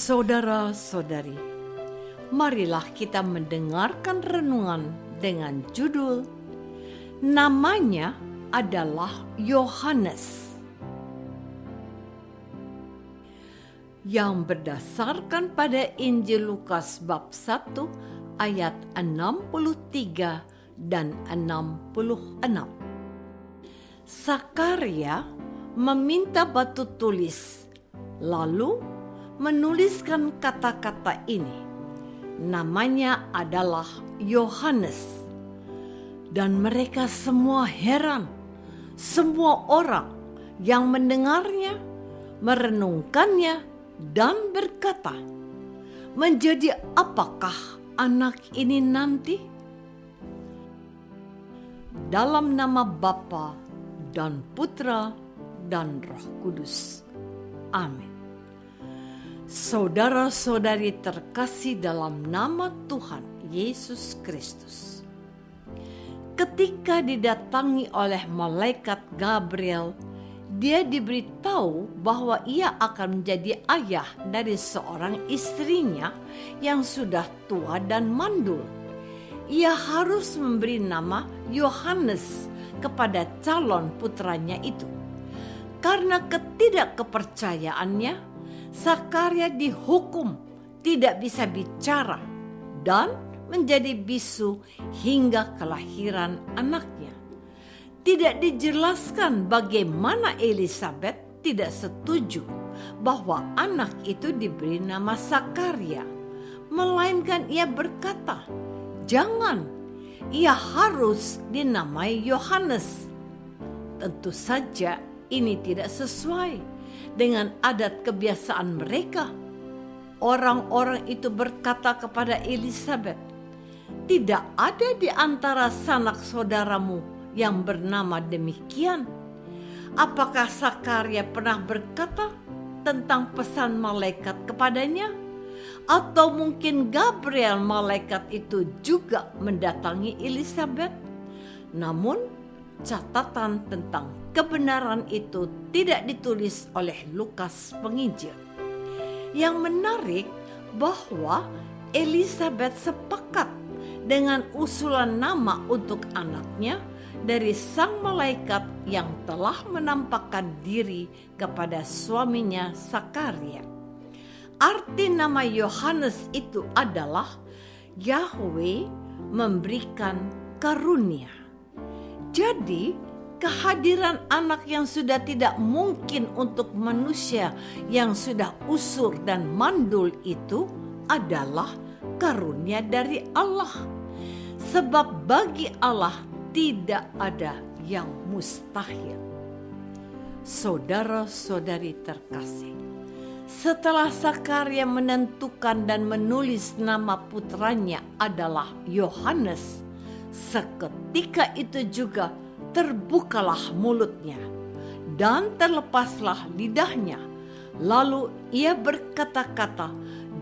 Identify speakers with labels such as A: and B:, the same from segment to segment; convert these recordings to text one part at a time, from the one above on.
A: Saudara-saudari, marilah kita mendengarkan renungan dengan judul namanya adalah Yohanes, yang berdasarkan pada Injil Lukas bab 1 ayat 63 dan 66. Sakaria meminta batu tulis, lalu menuliskan kata-kata ini. Namanya adalah Yohanes. Dan mereka semua heran. Semua orang yang mendengarnya, merenungkannya, dan berkata, menjadi apakah anak ini nanti? Dalam nama Bapa dan Putra dan Roh Kudus. Amin. Saudara-saudari terkasih dalam nama Tuhan Yesus Kristus. Ketika didatangi oleh malaikat Gabriel, dia diberitahu bahwa ia akan menjadi ayah dari seorang istrinya yang sudah tua dan mandul. Ia harus memberi nama Yohanes kepada calon putranya itu. Karena ketidakkepercayaannya, Sakaria dihukum tidak bisa bicara dan menjadi bisu hingga kelahiran anaknya. Tidak dijelaskan bagaimana Elisabet tidak setuju bahwa anak itu diberi nama Sakaria, melainkan ia berkata, "Jangan, ia harus dinamai Yohanes." Tentu saja ini tidak sesuai dengan adat kebiasaan mereka. Orang-orang itu berkata kepada Elisabet, "Tidak ada di antara sanak saudaramu yang bernama demikian." Apakah Sakaria pernah berkata tentang pesan malaikat kepadanya? Atau mungkin Gabriel malaikat itu juga mendatangi Elisabet? Namun catatan tentang kebenaran itu tidak ditulis oleh Lukas penginjil. Yang menarik bahwa Elisabet sepakat dengan usulan nama untuk anaknya dari sang malaikat yang telah menampakkan diri kepada suaminya Sakaria. Arti nama Yohanes itu adalah Yahweh memberikan karunia. Jadi, kehadiran anak yang sudah tidak mungkin untuk manusia yang sudah usur dan mandul itu adalah karunia dari Allah. Sebab bagi Allah tidak ada yang mustahil. Saudara-saudari terkasih, setelah Sakaria menentukan dan menulis nama putranya adalah Yohanes, seketika itu juga terbukalah mulutnya dan terlepaslah lidahnya. Lalu ia berkata-kata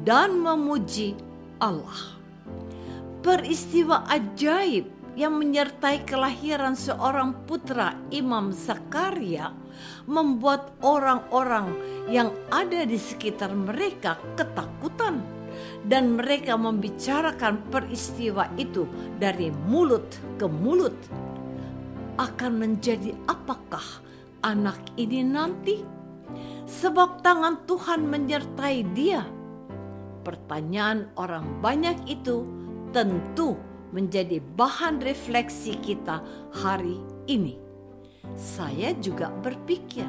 A: dan memuji Allah. Peristiwa ajaib yang menyertai kelahiran seorang putra Imam Sakaria membuat orang-orang yang ada di sekitar mereka ketakutan. Dan mereka membicarakan peristiwa itu dari mulut ke mulut. Akan menjadi apakah anak ini nanti? Sebab tangan Tuhan menyertai dia. Pertanyaan orang banyak itu tentu menjadi bahan refleksi kita hari ini. Saya juga berpikir,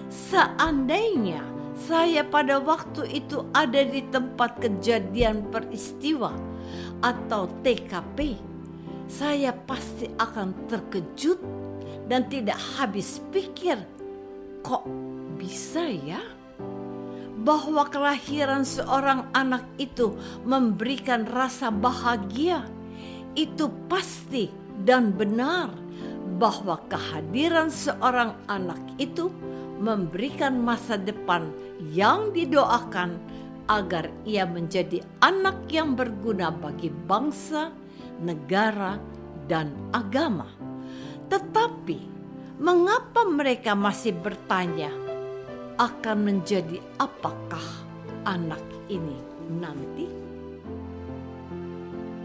A: seandainya saya pada waktu itu ada di tempat kejadian peristiwa atau TKP, saya pasti akan terkejut dan tidak habis pikir, kok bisa ya? Bahwa kelahiran seorang anak itu memberikan rasa bahagia, itu pasti dan benar. Bahwa kehadiran seorang anak itu memberikan masa depan yang didoakan agar ia menjadi anak yang berguna bagi bangsa, negara, dan agama. Tetapi mengapa mereka masih bertanya, akan menjadi apakah anak ini nanti?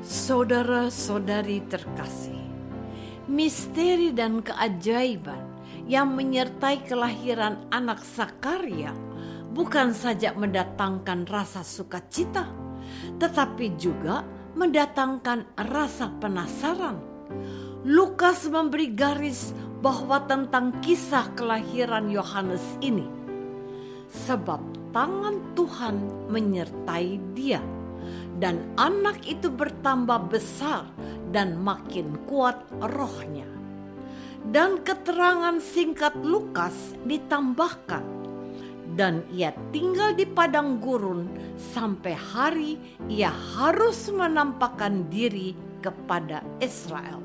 A: Saudara-saudari terkasih, misteri dan keajaiban yang menyertai kelahiran anak Zakaria bukan saja mendatangkan rasa sukacita, tetapi juga mendatangkan rasa penasaran. Lukas memberi garis bahwa tentang kisah kelahiran Yohanes ini, sebab tangan Tuhan menyertai dia, dan anak itu bertambah besar dan makin kuat rohnya. Dan keterangan singkat Lukas ditambahkan, dan ia tinggal di padang gurun sampai hari ia harus menampakkan diri kepada Israel.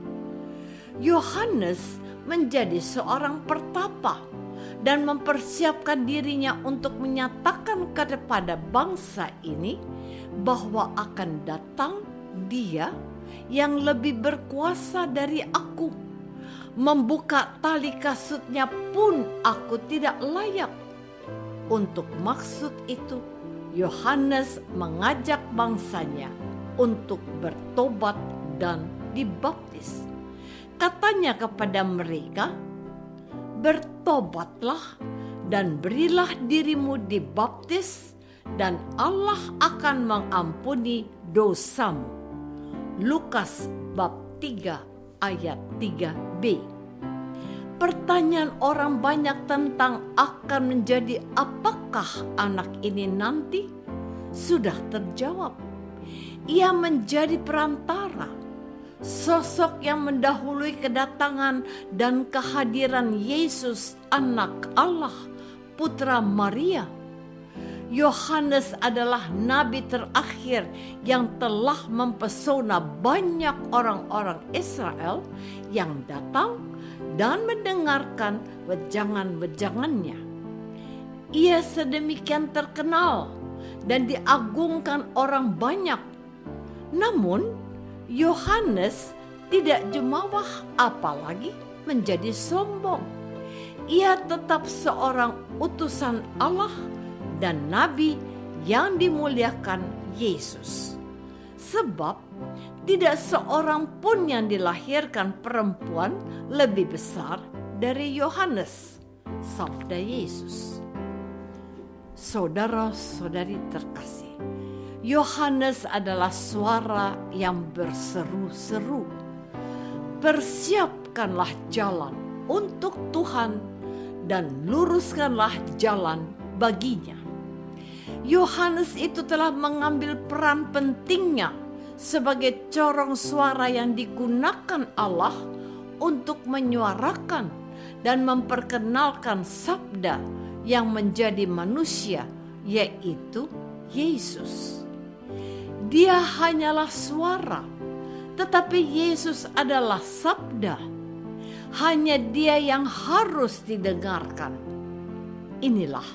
A: Yohanes menjadi seorang pertapa dan mempersiapkan dirinya untuk menyatakan kepada bangsa ini bahwa akan datang Dia yang lebih berkuasa dari aku. Membuka tali kasutnya pun aku tidak layak. Untuk maksud itu, Yohanes mengajak bangsanya untuk bertobat dan dibaptis. Katanya kepada mereka, "Bertobatlah dan berilah dirimu dibaptis, dan Allah akan mengampuni dosamu." Lukas bab 3 ayat 3b. Pertanyaan orang banyak tentang akan menjadi apakah anak ini nanti sudah terjawab. Ia menjadi perantara, sosok yang mendahului kedatangan dan kehadiran Yesus, anak Allah, putra Maria. Yohanes adalah nabi terakhir yang telah mempesona banyak orang-orang Israel yang datang dan mendengarkan wejangan-wejangannya. Ia sedemikian terkenal dan diagungkan orang banyak. Namun, Yohanes tidak jumawah, apalagi menjadi sombong. Ia tetap seorang utusan Allah dan nabi yang dimuliakan Yesus. Sebab tidak seorang pun yang dilahirkan perempuan lebih besar dari Yohanes, sabda Yesus. Saudara-saudari terkasih, Yohanes adalah suara yang berseru-seru. Persiapkanlah jalan untuk Tuhan dan luruskanlah jalan baginya. Yohanes itu telah mengambil peran pentingnya sebagai corong suara yang digunakan Allah untuk menyuarakan dan memperkenalkan sabda yang menjadi manusia, yaitu Yesus. Dia hanyalah suara, tetapi Yesus adalah sabda. Hanya Dia yang harus didengarkan. Inilah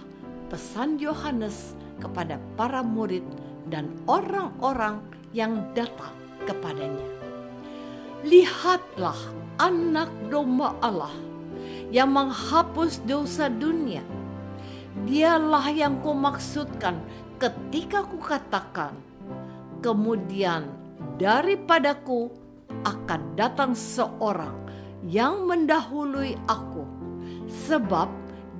A: pesan Yohanes kepada para murid dan orang-orang yang datang kepadanya. Lihatlah anak domba Allah yang menghapus dosa dunia. Dialah yang kumaksudkan ketika kukatakan, kemudian daripadaku akan datang seorang yang mendahului aku, sebab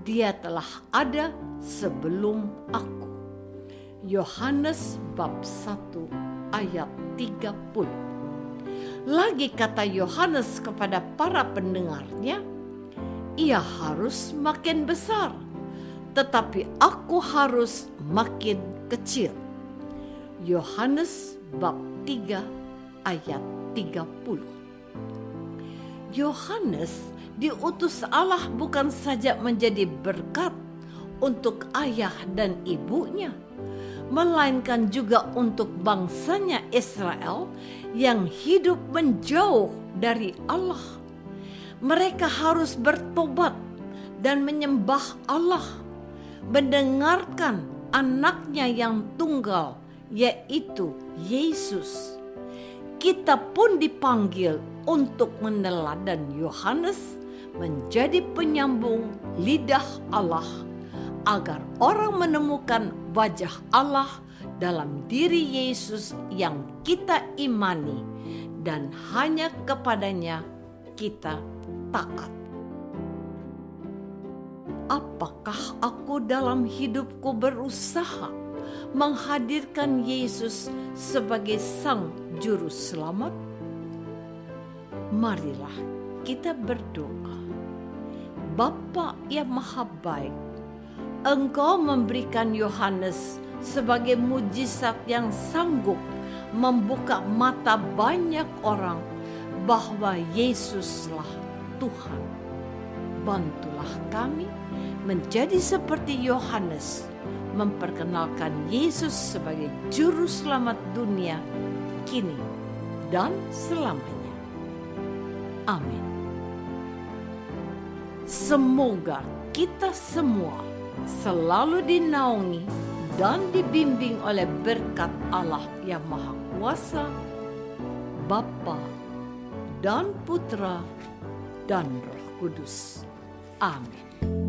A: Dia telah ada sebelum aku. Yohanes bab 1 ayat 30. Lagi kata Yohanes kepada para pendengarnya, ia harus makin besar, tetapi aku harus makin kecil. Yohanes bab 3 ayat 30. Yohanes diutus Allah bukan saja menjadi berkat untuk ayah dan ibunya, melainkan juga untuk bangsanya Israel yang hidup menjauh dari Allah. Mereka harus bertobat dan menyembah Allah, mendengarkan anaknya yang tunggal, yaitu Yesus. Kita pun dipanggil untuk meneladan Yohanes menjadi penyambung lidah Allah agar orang menemukan wajah Allah dalam diri Yesus yang kita imani, dan hanya kepadanya kita taat. Apakah aku dalam hidupku berusaha menghadirkan Yesus sebagai Sang Juru Selamat? Marilah kita berdoa. Bapa yang Maha Baik, Engkau memberikan Yohanes sebagai mujizat yang sanggup membuka mata banyak orang bahwa Yesuslah Tuhan. Bantulah kami menjadi seperti Yohanes, memperkenalkan Yesus sebagai Juru Selamat dunia kini dan selamanya. Amin. Semoga kita semua selalu dinaungi dan dibimbing oleh berkat Allah yang Maha Kuasa, Bapa dan Putra dan Roh Kudus. Amin.